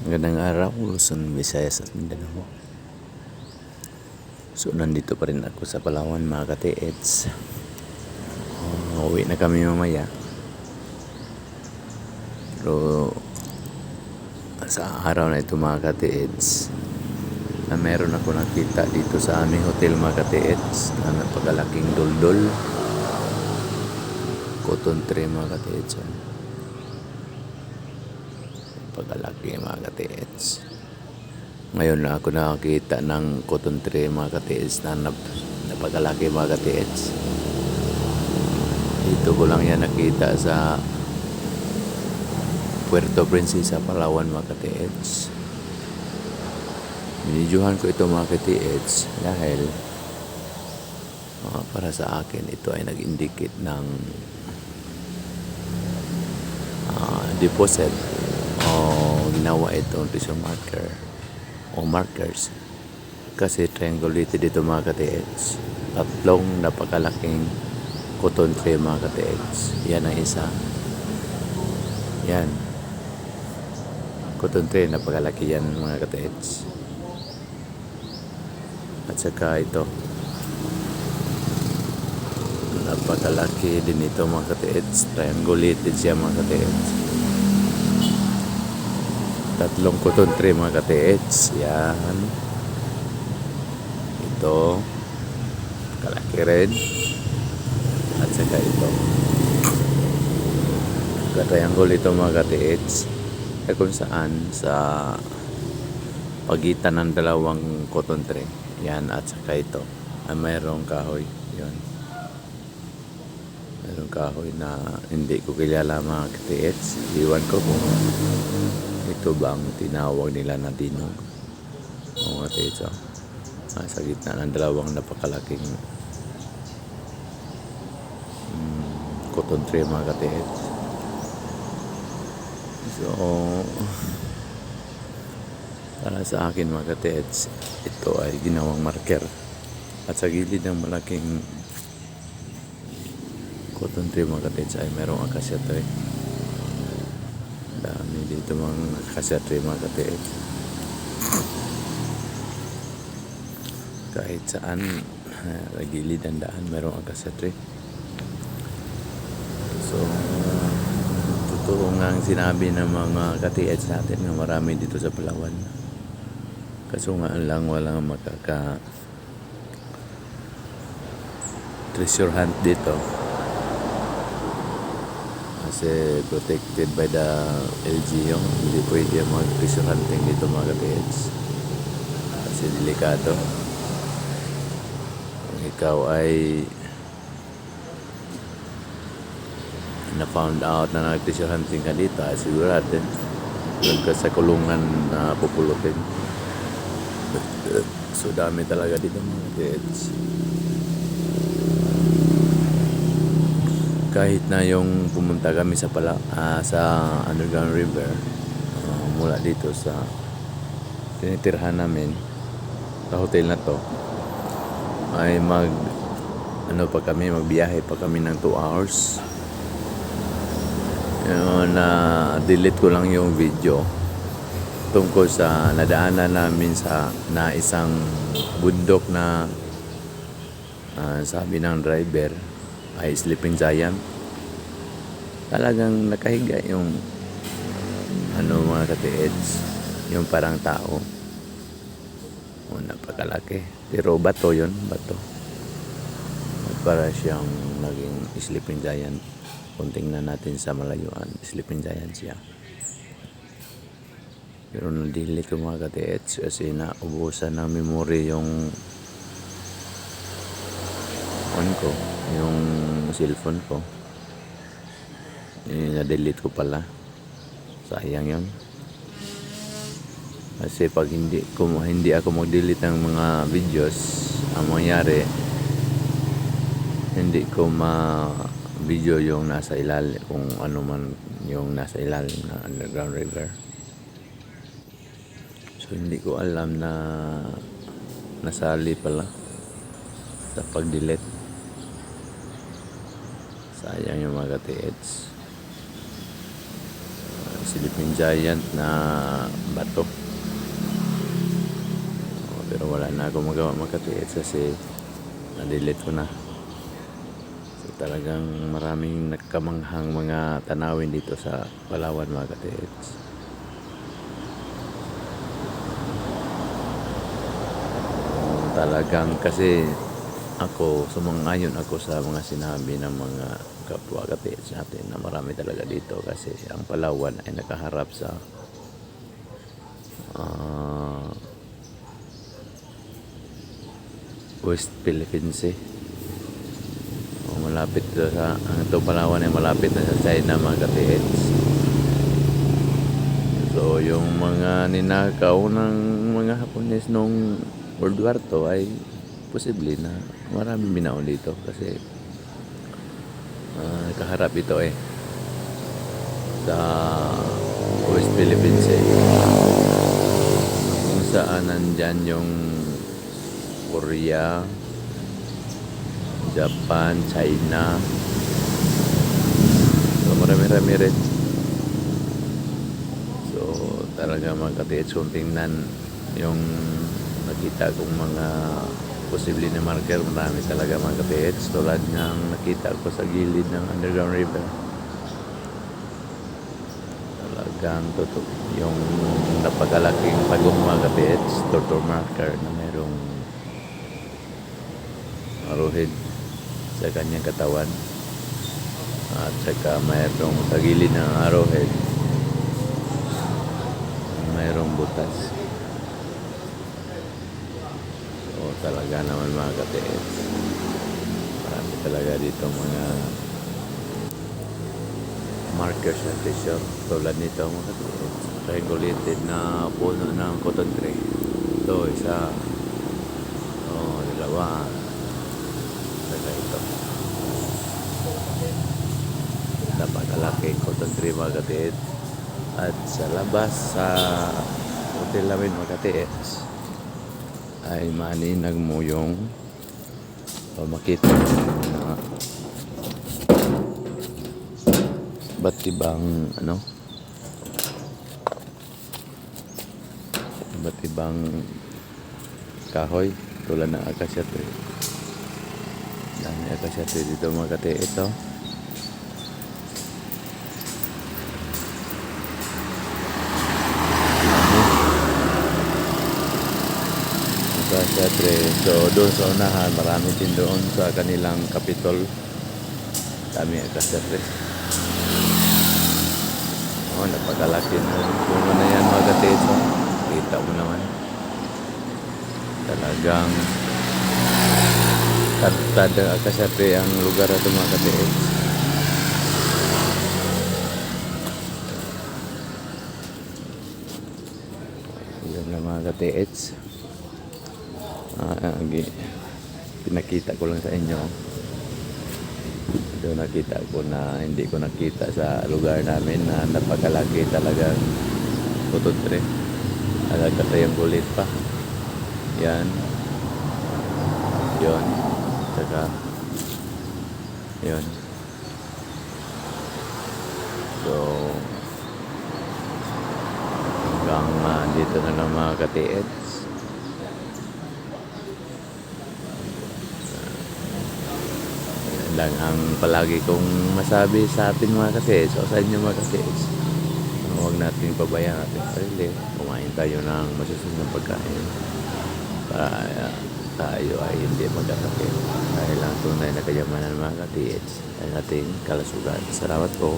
Magandang araw, Luzon, Visayas at Mindanao. So, nandito pa rin ako sa Palawan, mga ka-TEDs. Uwi na kami mamaya. Pero sa araw na ito, mga ka-TEDs, na meron ako nakita dito sa aming hotel, mga ka-TEDs, na napakalaking doldol. Cotton tree, mga ka-TEDs. Pagkalaki, mga ka-TEDs. Ngayon na ako nakakita ng cotton tree, mga ka-TEDs, na napakalaki, mga ka-TEDs. Dito ko lang yan nakita sa Puerto Princesa, Palawan, mga ka-TEDs. Binidyohan ko ito, mga ka-TEDs, dahil para sa akin ito ay nag-indicate ng deposit o ginawa itong tissue marker o markers, kasi triangulated dito, mga ka-TEDs. Tatlong napakalaking cotton tree, mga ka-TEDs. Yan ang isa. Yan, cotton tree, napakalaki yan, mga ka-TEDs. At saka ito, napakalaki din ito, mga ka-TEDs. Triangulated siya, mga ka-TEDs. Tatlong cotton tree, mga ka-TEDs. Yan. Ito, kalaki rin. At saka ito, ka-triangle ito, mga ka-TEDs. Kung saan sa pagitan ng dalawang cotton tree. Yan, at saka ito ay mayroong kahoy. Yan, mayroong kahoy na hindi ko kilala, mga ka-TEDs. Iwan ko kung ito ba ang tinawag nila na dinog, mga ka-TEDs. Sa gitna ng dalawang napakalaking cotton tree, mga ka-TEDs. So, para sa akin, mga ka-TEDs, ito ay ginawang marker. At sa gilid ng malaking cotton tree, mga ka-TEDs, ay merong acacia tree. Dami dito mga acacia tree, mga ka-TEDs. Kahit saan sa gilid ng daan merong acacia tree. So, totoo nga ang sinabi ng mga ka-TEDs natin na marami dito sa Palawan. Kaso nga lang walang makaka treasure hunt dito, kasi protected by the LGU. Hindi pwede mag treasure hunting dito, mga ka-TEDs, kasi delikado. Kung ikaw ay na-found out na nag-treasure hunting ka dito, ay sigurado doon ka sa kulungan na pupulutin. So dami talaga dito, mga ka-TEDs. Kahit na yung pumunta kami sa Underground River, mula dito sa tinitirhan namin sa hotel na to, ay magbiyahe pa kami ng 2 hours. Na-delete ko lang yung video tungkol sa nadaanan namin na isang bundok na sabi ng driver ay sleeping giant. Talagang nakahiga yung mga ka-TEDs, yung parang tao. Napakalaki, pero bato yun, bato. At para siyang naging sleeping giant. Kung tingnan natin sa malayuan, sleeping giant siya. Pero na-delete ko, mga ka-TEDs, kasi naubusan ng memory yung yung cellphone ko. Na-delete ko pala. Sayang yun. Kasi pag hindi ako mag-delete ng mga videos, ang mangyari, hindi ko ma-video yung nasa ilalim, kung ano man yung nasa ilalim na Underground River. So hindi ko alam na nasali pala sa pag-delete. Sayang yung, mga ka-TEDs. Sleeping Giant na bato. Pero wala na ako magawa makatiis kasi na-delete ko na. So talagang maraming nagkamanghang mga tanawin dito sa Palawan mga katiis. Talagang kasi ako, sumang-ayon ako sa mga sinabi ng mga kapwa katiis natin na marami talaga dito kasi ang Palawan ay nakaharap sa West Philippines Sea. Malapit to sa ito Palawan ay malapit na sa China mga katiis. So yung mga ninakaw ng mga Hapones nung World War II ay posible na maraming binaon dito kasi nakaharap ito sa West Philippines Sea kung saan nandyan yung Korea, Japan, China. So marami-rami rin. So talaga mga katiis kung tingnan yung nakita kong mga posible na marker, marami talaga mga katiis tulad ng nakita ko sa gilid ng underground river. Talagang totoo yung napakalaking pagong mga katiis, torture marker na merong arrowhead sa kanyang katawan at saka mayroong sa gilid ng arrowhead mayroong butas. So talaga naman mga katiis, marami talaga dito mga markers na treasure tulad nito mga katiis. Triangulated na puno ng cotton tree. Ito isa, dalawa, ito napakalaking cotton tree mga katiis. At sa labas sa hotel namin mga katiis ay maninag mo yung makita na ba't ibang ba't ibang kahoy tulad ng acacia tree. Dami acacia tree dito mga katiis. Ito acacia tree. So doon sa unahan marami din doon sa kanilang kapitol, dami acacia tree. Napakalaki na puno na yan mga katiis. Kita mo naman talagang tad acacia tree ang lugar na ito mga katiis. Yan na mga katiis, pinakita ko lang sa inyo. Ito nakita ko na hindi ko nakita sa lugar namin na napakalaki talagang cotton tree. Talaga yung kulit pa. Yan. Yun. Saka yun. So hanggang dito na lang mga katiis. Lang ang palagi kong masabi sa atin mga katiis o sa inyo mga katiis. Huwag natin pabayaan natin sarili. Kumain tayo ng masusunod pagkain para tayo ay hindi magkasakit dahil ang tunay na kayamanan mga katiis ay ating kalusugan. Salamat po.